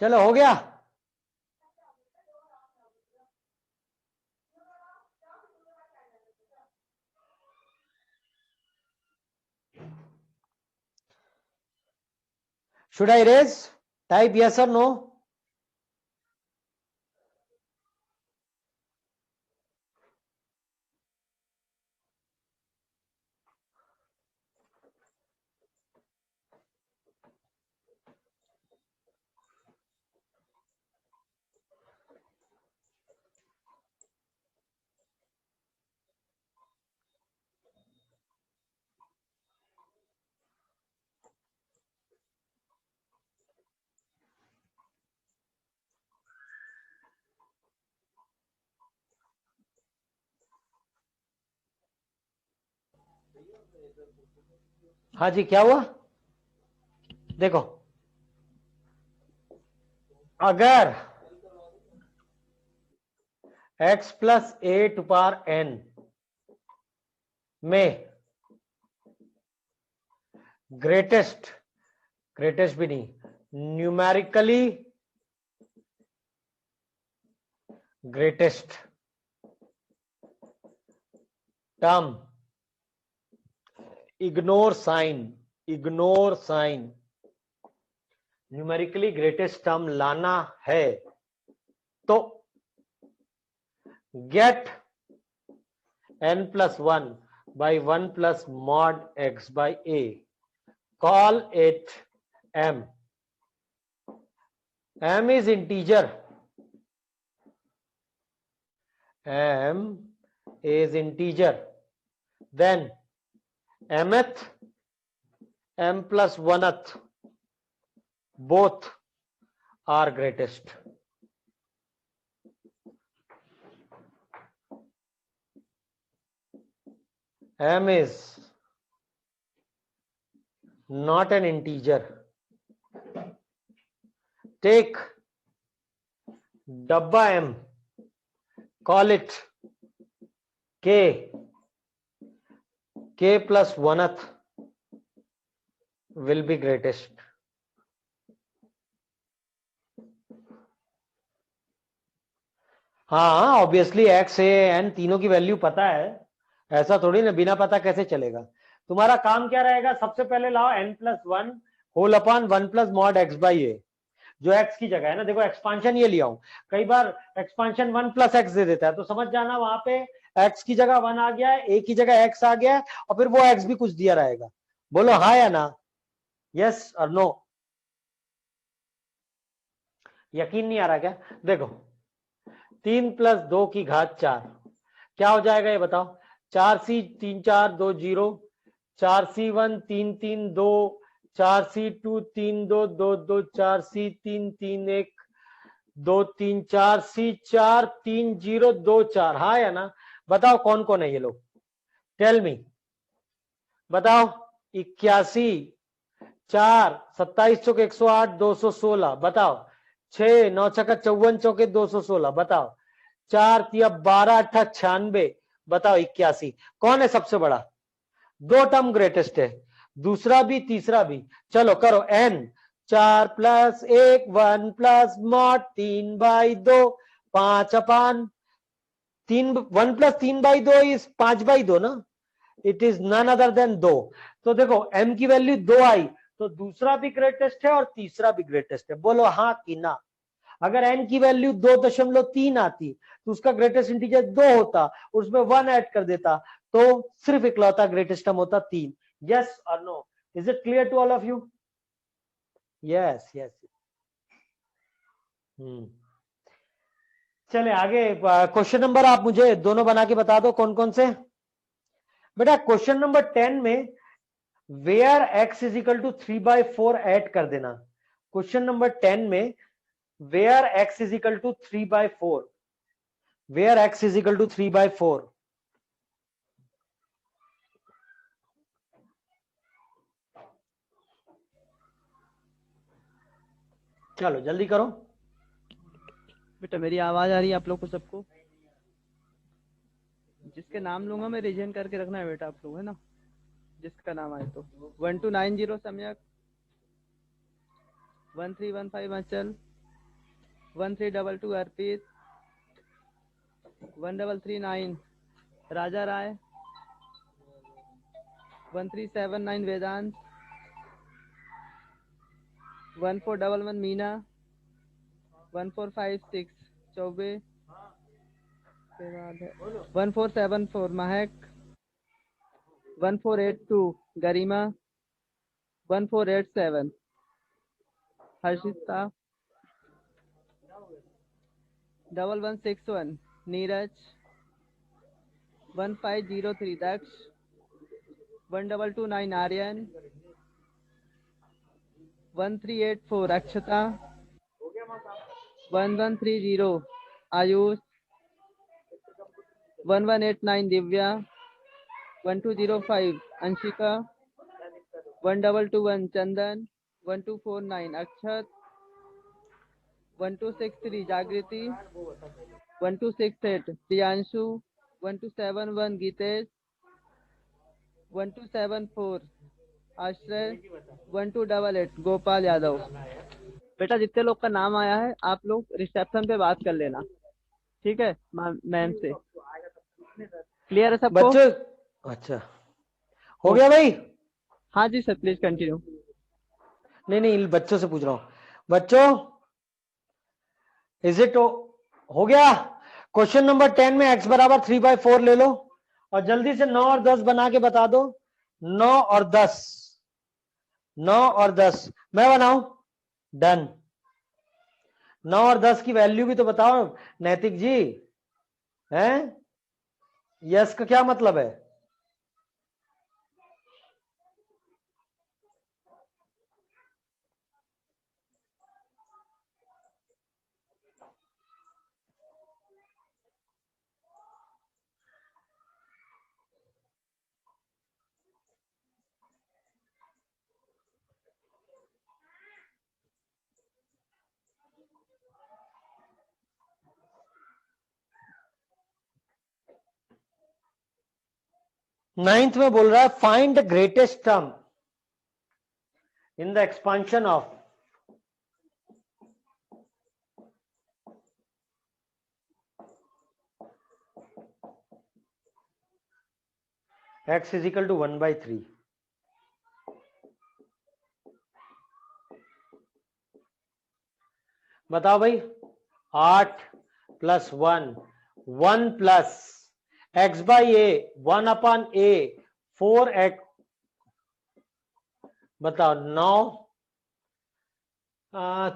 Speaker 1: चलो हो गया। Should I raise? Type yes or no. हाँ जी, क्या हुआ? देखो, अगर x plus a to power n में ग्रेटेस्ट भी नहीं, numerically greatest term, ignore sign, numerically greatest term लाना है तो get n plus 1 by 1 plus mod x by a, call it m. M is integer, m is integer, then mth, m plus 1th, both are greatest. M is not an integer. Take dabba m, call it k, k plus 1th will be greatest. हाँ, obviously x ए n तीनों की value पता है, ऐसा थोड़ी ना बिना पता कैसे चलेगा। तुम्हारा काम क्या रहेगा, सबसे पहले लाओ n plus 1 whole upon 1 plus mod x by a, जो x की जगह है ना। देखो एक्सपांशन ये लिया हूं, कई बार एक्सपांशन 1 प्लस x दे देता है, तो समझ जाना वहां पे x की जगह 1 आ गया है, a की जगह x आ गया है, और फिर वो x भी कुछ दिया रहेगा। बोलो हाँ या ना, यस और नो। यकीन नहीं आ रहा क्या? देखो 3 प्लस 2 की घात 4 क्या हो जाएगा ये बताओ? 4c 3 4 2 0, 4c1 3 3 2, 4c2 3 2 2 2, 4c3 3 1 2 3, 4c4 3 0 2 4, हाँ या ना? बताओ कौन कौन है ये लोग, टेल मी, बताओ। 81, 4 27 चौके 108 216, बताओ। 6 9 छक्का 54 चौके 216, बताओ। 4 तिया 12 8 96, बताओ। 81 कौन है सबसे बड़ा? दो टर्म ग्रेटेस्ट है, दूसरा भी तीसरा भी। चलो करो n, 4 plus 1 1 plus mod 3 by 2 5 upon 3, 1 plus 3 by 2 is 5 by 2 ना, it is none other than 2। तो देखो m की वैल्यू 2 आई, तो दूसरा भी ग्रेटेस्ट है और तीसरा भी ग्रेटेस्ट है। बोलो हाँ कि ना? अगर n की वैल्यू 2.3 आती तो उसका ग्रेटेस्ट इंटीजर 2 होता, उसमें 1 ऐड कर देता, तो सिर्फ इकलौता ग्रेटेस्ट टर्म होता 3। यस और no? Is it clear to all of you? Yes yes. चले आगे, क्वेश्चन नंबर आप मुझे दोनों बना के बता दो कौन कौन से। बेटा क्वेश्चन नंबर 10 में where x is equal to 3/4 add कर देना। क्वेश्चन नंबर 10 में where x is equal to 3/4, where x is equal to 3/4। चलो जल्दी करो।
Speaker 2: बेटा मेरी आवाज आ रही है आप लोग को सबको? जिसके नाम लूंगा मैं रिजन करके रखना है बेटा आप लोग, है ना? जिसका नाम आए तो 1290 सम्यक, 1315 अंचल, 1322 अर्पित, 1339 राजा राय, 1379 वेदांत, 1411 मीना, 1456 चौबे, 1474 महक, 1482 गरिमा, 1487 हर्षिता, 1161 नीरज, 1503 दक्ष, 1229 आर्यन, 1384 अक्षता, 1130 आयुष, 1189 दिव्या, 1205 अंशिका, 1221 चंदन, 1249 अक्षत, 1263 जागृति, 1268 प्रियांशु, 1271 गीतेश, 1274 आश्रय, 1288 गोपाल यादव। बेटा जितने लोग का नाम आया है आप लोग रिसेप्शन पे बात कर लेना, ठीक है मैम से। क्लियर है सबको?
Speaker 1: बच्चों अच्छा हो गया भाई?
Speaker 2: हाँ जी सर, प्लीज कंटिन्यू।
Speaker 1: नहीं बच्चों से पूछ रहा हूं। बच्चों इज इट हो गया? क्वेश्चन नंबर 10 में x बराबर 3/4 ले लो और जल्दी से 9 और 10 बना के बता दो। 9 और 10, 9 और 10 मैं बनाऊं? डन। 9 और 10 की वैल्यू भी तो बताओ नैतिक जी, हैं? यस का क्या मतलब है? नाइन्थ में बोल रहा है find the greatest term in the expansion of x is equal to 1/3। बताओ भाई। 8 + 1, 1 plus x by A, 1/a, 4x। बताओ 9,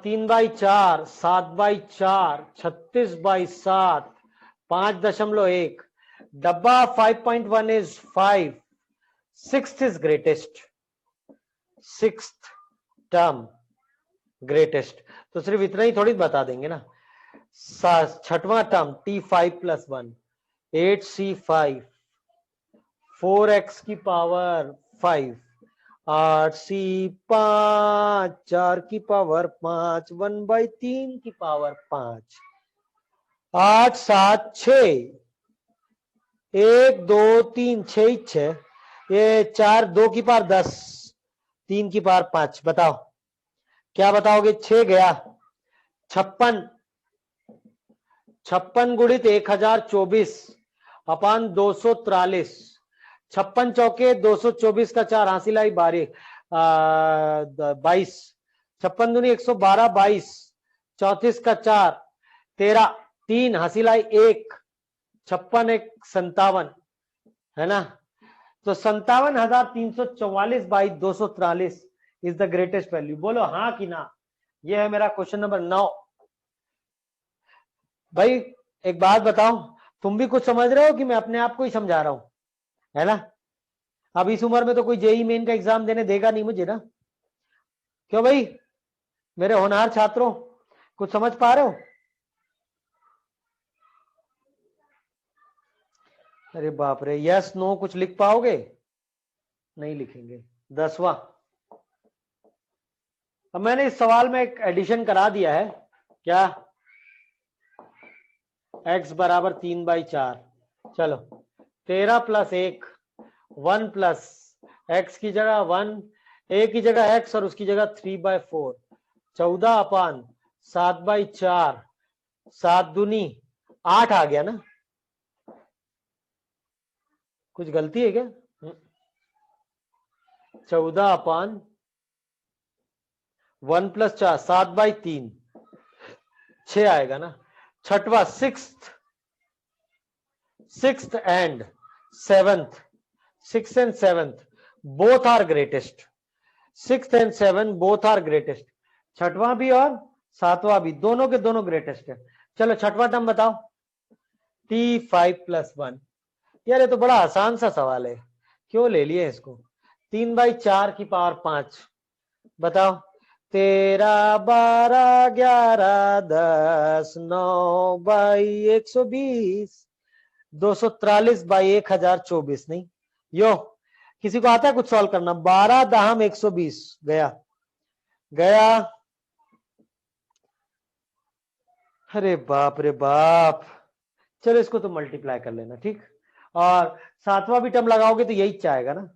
Speaker 1: 3/4, 7/4, 36/7, 5.1। डब्बा 5.1 is 5, 6th is greatest, 6th term greatest. तो सिर्फ इतना ही थोड़ी बता देंगे ना। 6वां टर्म t5 + 1, 8c5, 4x की पावर 5, 8c5, 4 की पावर 5, 1/3 की पावर 5, 8 7 6, 1 2 3 6 6, ये 4 2 की पावर 10, 3 की पावर 5। बताओ क्या बताओगे? 6 गया। 56, 56 गुणित 1024 अपान 243। 56 चौके 224 का 4 हासिल आई 22। 56 दूनी 112, 22, 34 का 4 13, 3 हासिल आई 1, 56 1 57, है ना? तो 57,344/243 इज द ग्रेटेस्ट वैल्यू। बोलो हाँ कि ना। ये है मेरा क्वेश्चन नंबर 9। भाई एक बात बताओ, तुम भी कुछ समझ रहे हो कि मैं अपने आप को ही समझा रहा हूं, है ना? अब इस उम्र में तो कोई जेई मेन का एग्जाम देने देगा नहीं मुझे ना। क्यों भाई मेरे होनहार छात्रों, कुछ समझ पा रहे हो? अरे बाप रे, यस नो कुछ लिख पाओगे? नहीं लिखेंगे। 10वां, अब मैंने इस सवाल में एक एडिशन करा दिया है। क्या? x बराबर 3/4। चलो 13 + 1, 1 प्लस x की जगह 1, a की जगह x और उसकी जगह 3/4, 14/7/4, 7 दूनी 8 आ गया ना? कुछ गलती है क्या? 14/1 + 4, 7/3, 6 आएगा ना? 6वां, 6th and 7th, 6th and 7th both are greatest, 6th and 7th both are greatest। 6वां भी और 7वां भी, दोनों के दोनों ग्रेटेस्ट है। चलो 6वां टर्म बताओ। t5 + 1। यार ये तो बड़ा आसान सा सवाल है, क्यों ले लिए इसको? 3/4 की पावर 5। बताओ 13 12 11 10 9/120, 243/1024। नहीं यो किसी को आता है कुछ सॉल्व करना? 12 दहम 120 गया गया। अरे बाप रे बाप। चलो इसको तो मल्टीप्लाई कर लेना, ठीक। और सातवां भी टर्म लगाओगे तो यही चाहेगा ना,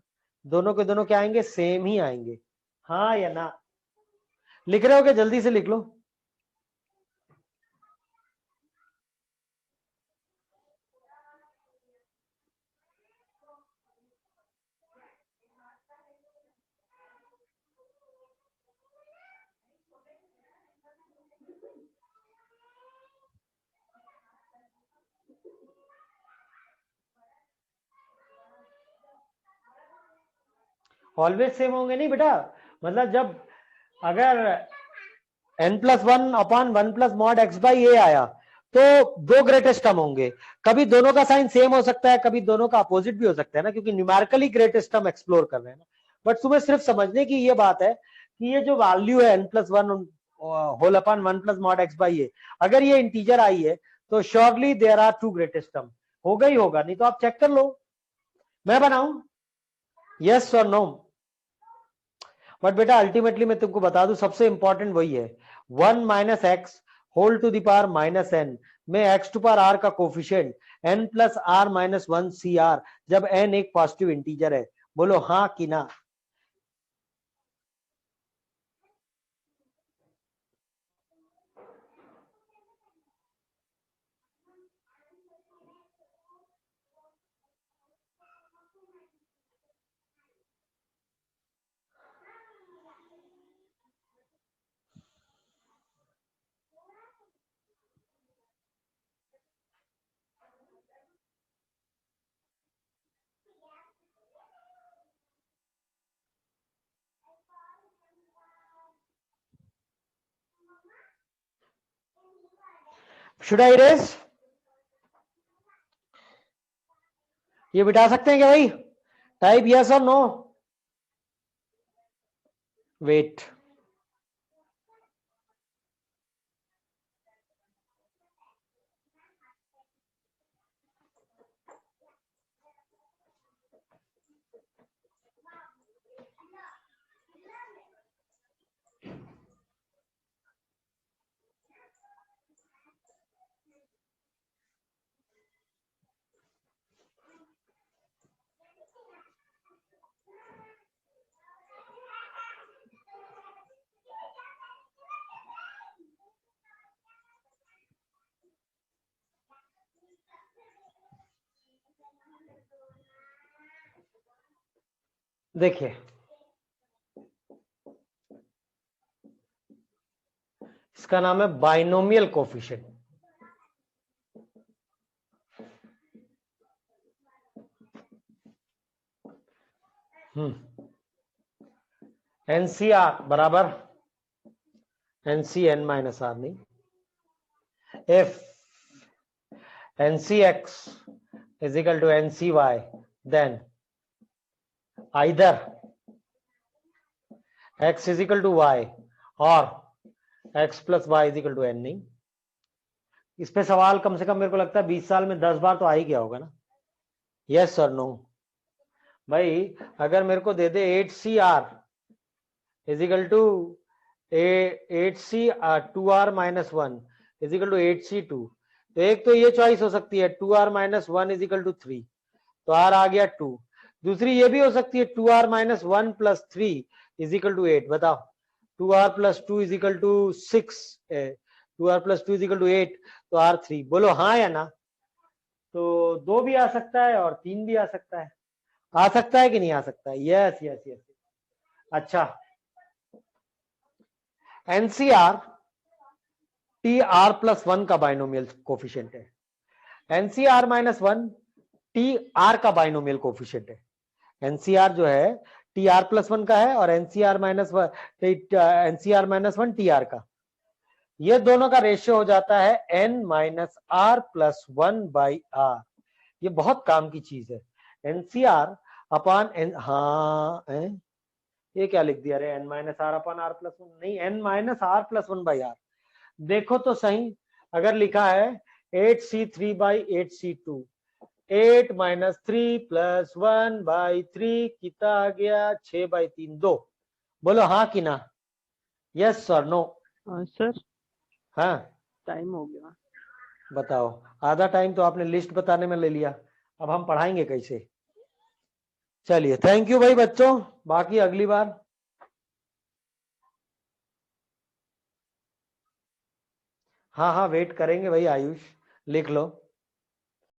Speaker 1: दोनों के दोनों क्या आएंगे? सेम ही आएंगे। हाँ या ना? लिख रहे हो क्या? जल्दी से लिख लो। ऑलवेज सेम होंगे नहीं बेटा, मतलब जब अगर n+1/1 + mod x/a आया तो दो ग्रेटेस्ट टर्म होंगे, कभी दोनों का साइन सेम हो सकता है, कभी दोनों का अपोजिट भी हो सकता है ना, क्योंकि न्यूमेरिकली ग्रेटेस्ट टर्म एक्सप्लोर कर रहे हैं ना। बट तुम्हें सिर्फ समझने की ये बात है कि ये जो वैल्यू है n+1/1 + mod x/a, अगर ये इंटीजर आई है तो surely there are two greatest term, होगा ही होगा, नहीं तो आप चेक कर लो। मैं बनाऊं? यस और नो? बट बेटा अल्टीमेटली मैं तुमको बता दूं, सबसे इंपॉर्टेंट वही है, 1 - x whole to the power -n में x टू पावर r का कोफिशिएंट n+r-1 cr, जब n एक पॉजिटिव इंटीजर है। बोलो हाँ कि ना? Should I erase? ये बिठा सकते हैं क्या भाई? टाइप यस और नो। वेट, देखिए इसका नाम है बाइनोमियल कोफिशिएंट। एनसीआर बराबर एनसीएन माइनस आर, नहीं, if ncx is equal to ncy, then either x is equal to y or x plus y is equal to n। नहीं, इस पे सवाल कम से कम मेरे को लगता है 20 साल में 10 बार तो आ ही गया होगा ना। यस और नो? भाई अगर मेरे को दे दे 8cr is equal to 8c 2r-1 is equal to 8c2, तो एक तो ये चॉइस हो सकती है 2r-1 is equal to 3, तो r आ गया 2। दूसरी ये भी हो सकती है 2r-1 + 3 is equal to 8। बताओ 2r + 2 is equal to 6, 2r + 2 is equal to 8, तो r 3। बोलो हाँ या ना? तो 2 भी आ सकता है और 3 भी आ सकता है। आ सकता है कि नहीं आ सकता है? Yes yes yes. अच्छा, एनसीआर TR+1 का बाइनोमियल कोफिशिएंट है, NCR-1 TR का बाइनोमियल कोफिशिएंट है। NCR जो है TR+1 का है और NCR-1 TR का, ये दोनों का रेशियो हो जाता है n-r+1/r। ये बहुत काम की चीज है। NCR अपॉन n, हाँ ये क्या लिख दिया रे? n-r/r+1 नहीं, n-r+1/r। देखो तो सही, अगर लिखा है 8c3/8c2 8 माइनस 3 प्लस 1/3 कितना आ गया? 6/3 2। बोलो हाँ कि ना? यस और नो?
Speaker 2: सर
Speaker 1: हाँ
Speaker 2: टाइम हो गया।
Speaker 1: बताओ। आधा टाइम तो आपने लिस्ट बताने में ले लिया, अब हम पढ़ाएंगे कैसे? चलिए थैंक यू भाई बच्चों, बाकी अगली बार। हाँ हाँ वेट करेंगे भाई आयुष, लिख लो।